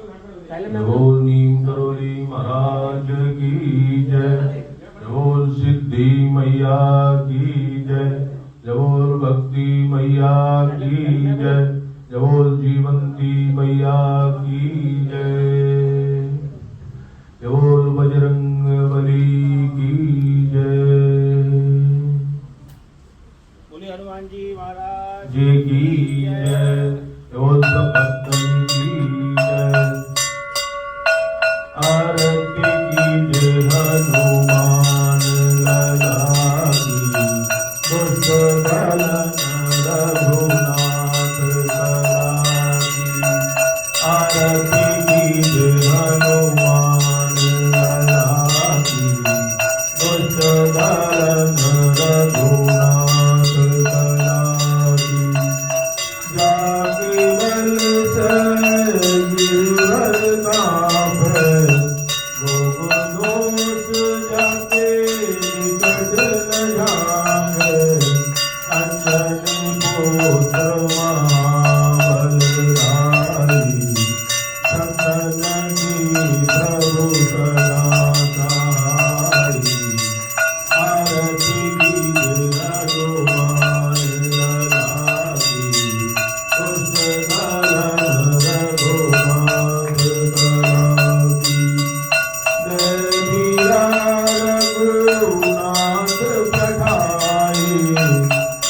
बोल नीम करोली महाराज की जय। बोल सिद्धि मैया की जय। बोल भक्ति मैया की जय। बोल जीवंती मैया की जय। बोल बजरंग बली की जय। बोलिए हनुमान जी महाराज जी की जय। बोल सब भक्तन की जय। आरती कीजिए हनुमान लला की। दुष्ट दलन रघुनाथ कला की। आरती कीजिए हनुमान लला की। दुष्ट दलन रघुनाथ कला की। जाके बल से गिरवर कांपे। रोग दोष जाके निकट न जाए। अंजनी पुत्र महाबलधारी। संतन की प्रभु सदा सहाई। आरती कीजिए हनुमान लला की। दुष्ट दलन रघुनाथ कला की। जय वीरा रघुनाथ पठाए।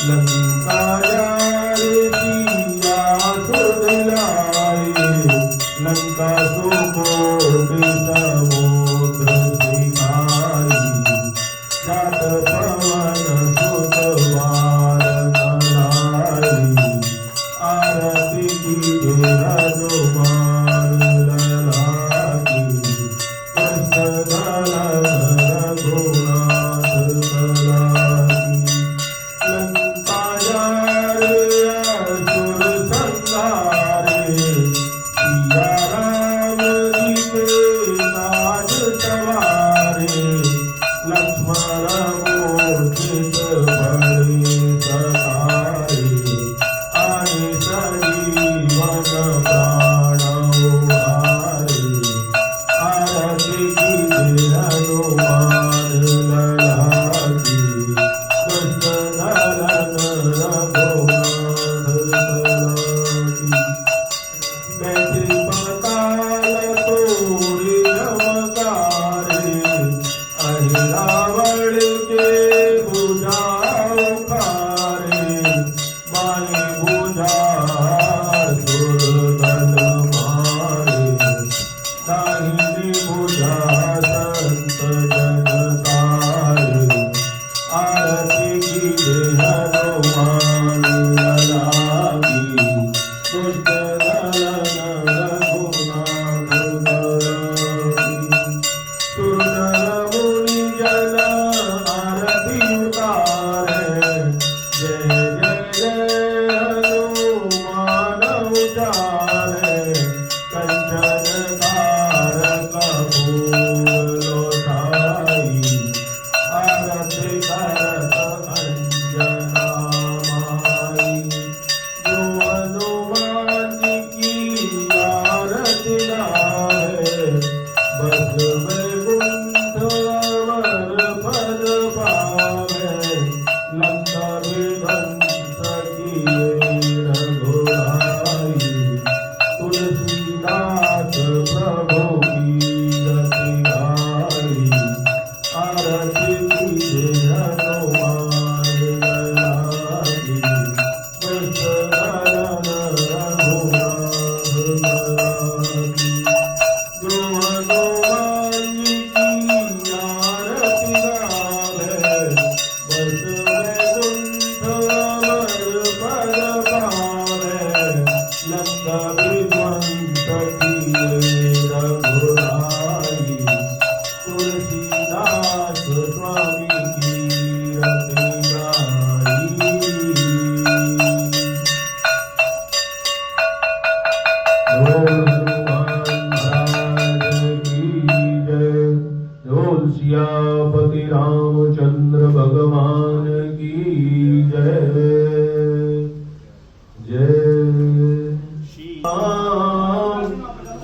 लंका जारे सिया सुध लाए। लंका सुकोटि समुद्र सिखाई। जात पवन सुत वार नलाई। आरती कीजिए हनुमान लला की। दुष्ट दलन रघुनाथ कला की। लंका जारे असुर संहारे। सिया राम जी के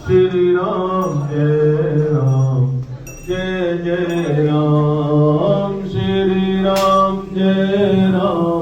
श्री राम जय राम जय जय राम श्री राम जय राम